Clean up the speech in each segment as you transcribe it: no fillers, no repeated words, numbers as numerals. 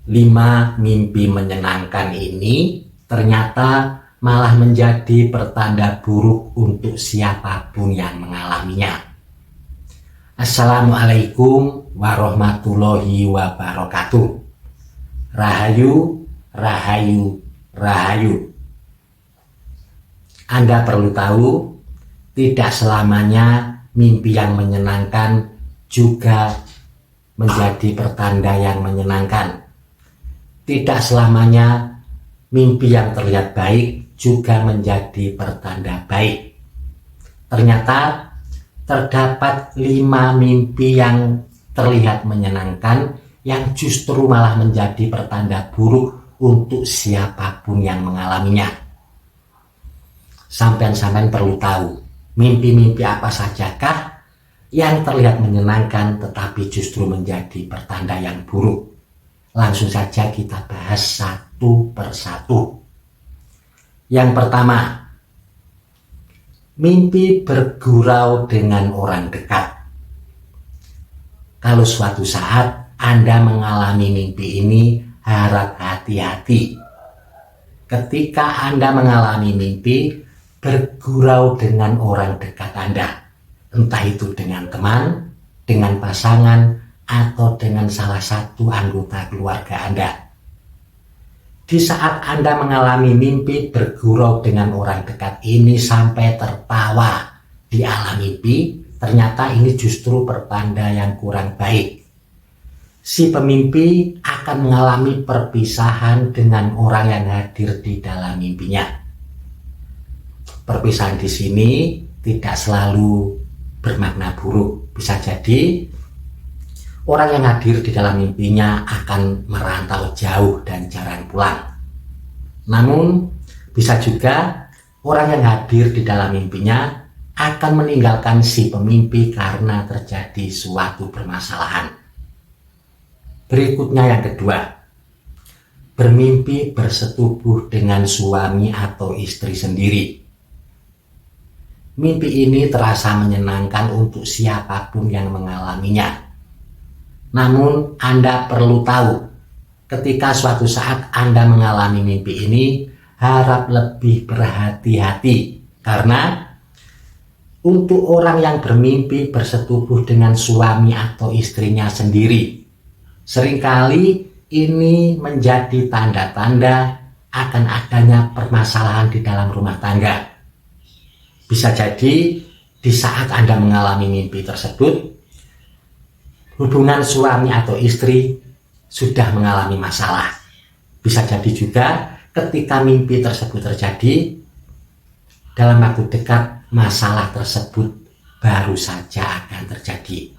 5 mimpi menyenangkan ini ternyata malah menjadi pertanda buruk untuk siapapun yang mengalaminya. Assalamualaikum warahmatullahi wabarakatuh. Rahayu, rahayu, rahayu. Anda perlu tahu, tidak selamanya mimpi yang menyenangkan juga menjadi pertanda yang menyenangkan. Tidak selamanya mimpi yang terlihat baik juga menjadi pertanda baik. Ternyata terdapat 5 mimpi yang terlihat menyenangkan yang justru malah menjadi pertanda buruk untuk siapapun yang mengalaminya. Sampean-sampean perlu tahu, mimpi-mimpi apa sajakah yang terlihat menyenangkan tetapi justru menjadi pertanda yang buruk. Langsung saja kita bahas satu persatu. Yang pertama, mimpi bergurau dengan orang dekat. Kalau suatu saat Anda mengalami mimpi ini, harap hati-hati. Ketika Anda mengalami mimpi bergurau dengan orang dekat Anda, entah itu dengan teman, dengan pasangan, atau dengan salah satu anggota keluarga Anda. Di saat Anda mengalami mimpi bergurau dengan orang dekat ini sampai tertawa di alam mimpi, ternyata ini justru pertanda yang kurang baik. Si pemimpi akan mengalami perpisahan dengan orang yang hadir di dalam mimpinya. Perpisahan di sini tidak selalu bermakna buruk. Bisa jadi orang yang hadir di dalam mimpinya akan merantau jauh dan jarang pulang. Namun, bisa juga orang yang hadir di dalam mimpinya akan meninggalkan si pemimpi karena terjadi suatu permasalahan. Berikutnya yang kedua, bermimpi bersetubuh dengan suami atau istri sendiri. Mimpi ini terasa menyenangkan untuk siapapun yang mengalaminya. Namun Anda perlu tahu, ketika suatu saat Anda mengalami mimpi ini, harap lebih berhati-hati. Karena untuk orang yang bermimpi bersetubuh dengan suami atau istrinya sendiri, seringkali ini menjadi tanda-tanda akan adanya permasalahan di dalam rumah tangga. Bisa jadi di saat Anda mengalami mimpi tersebut, hubungan suami atau istri sudah mengalami masalah. Bisa jadi juga ketika mimpi tersebut terjadi, dalam waktu dekat masalah tersebut baru saja akan terjadi.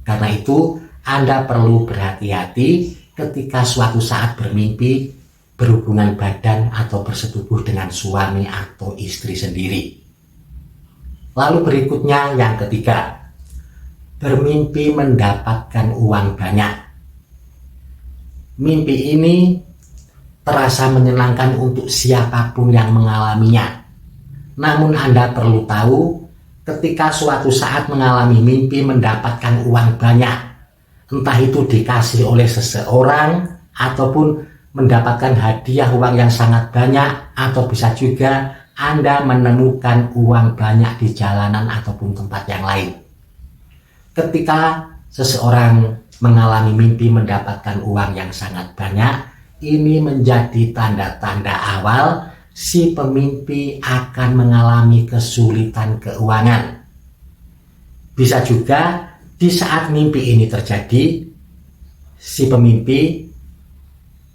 Karena itu Anda perlu berhati-hati ketika suatu saat bermimpi berhubungan badan atau bersetubuh dengan suami atau istri sendiri. Lalu berikutnya yang ketiga, bermimpi mendapatkan uang banyak. Mimpi ini terasa menyenangkan untuk siapapun yang mengalaminya. Namun Anda perlu tahu, ketika suatu saat mengalami mimpi mendapatkan uang banyak, entah itu dikasih oleh seseorang ataupun mendapatkan hadiah uang yang sangat banyak, atau bisa juga Anda menemukan uang banyak di jalanan ataupun tempat yang lain. Ketika seseorang mengalami mimpi mendapatkan uang yang sangat banyak, ini menjadi tanda-tanda awal si pemimpi akan mengalami kesulitan keuangan. Bisa juga di saat mimpi ini terjadi, si pemimpi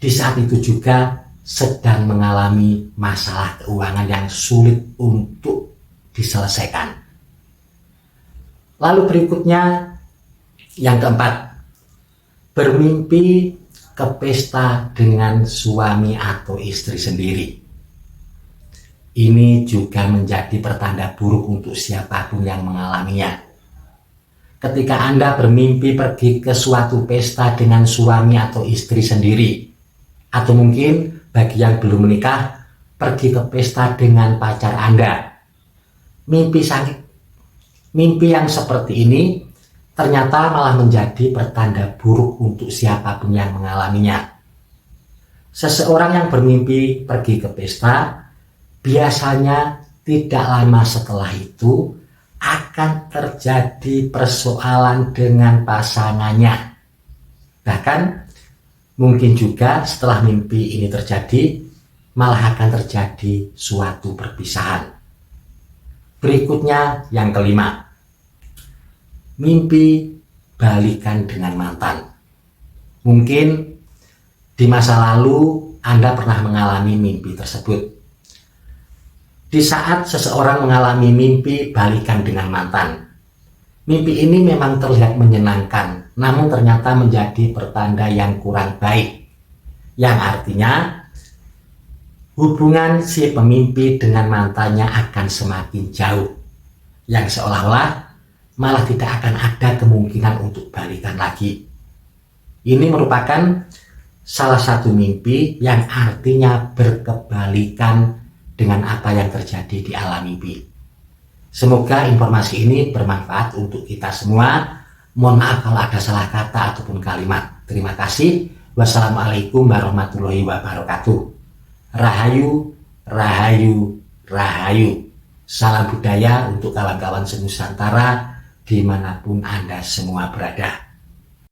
di saat itu juga sedang mengalami masalah keuangan yang sulit untuk diselesaikan. Lalu berikutnya yang keempat, bermimpi ke pesta dengan suami atau istri sendiri. Ini juga menjadi pertanda buruk untuk siapapun yang mengalaminya. Ketika Anda bermimpi pergi ke suatu pesta dengan suami atau istri sendiri, atau mungkin bagi yang belum menikah, pergi ke pesta dengan pacar Anda. Mimpi yang seperti ini ternyata malah menjadi pertanda buruk untuk siapapun yang mengalaminya. Seseorang yang bermimpi pergi ke pesta, biasanya tidak lama setelah itu akan terjadi persoalan dengan pasangannya. Bahkan mungkin juga setelah mimpi ini terjadi, malah akan terjadi suatu perpisahan. Berikutnya yang kelima, mimpi balikan dengan mantan. Mungkin di masa lalu Anda pernah mengalami mimpi tersebut. Di saat seseorang mengalami mimpi balikan dengan mantan, mimpi ini memang terlihat menyenangkan, namun ternyata menjadi pertanda yang kurang baik, yang artinya hubungan si pemimpi dengan mantannya akan semakin jauh, yang seolah-olah malah tidak akan ada kemungkinan untuk balikan lagi. Ini merupakan salah satu mimpi yang artinya berkebalikan dengan apa yang terjadi di alam mimpi. Semoga informasi ini bermanfaat untuk kita semua. Mohon maaf kalau ada salah kata ataupun kalimat. Terima kasih. Wassalamualaikum warahmatullahi wabarakatuh. Rahayu, rahayu, rahayu. Salam budaya untuk kawan-kawan senusantara dimanapun Anda semua berada.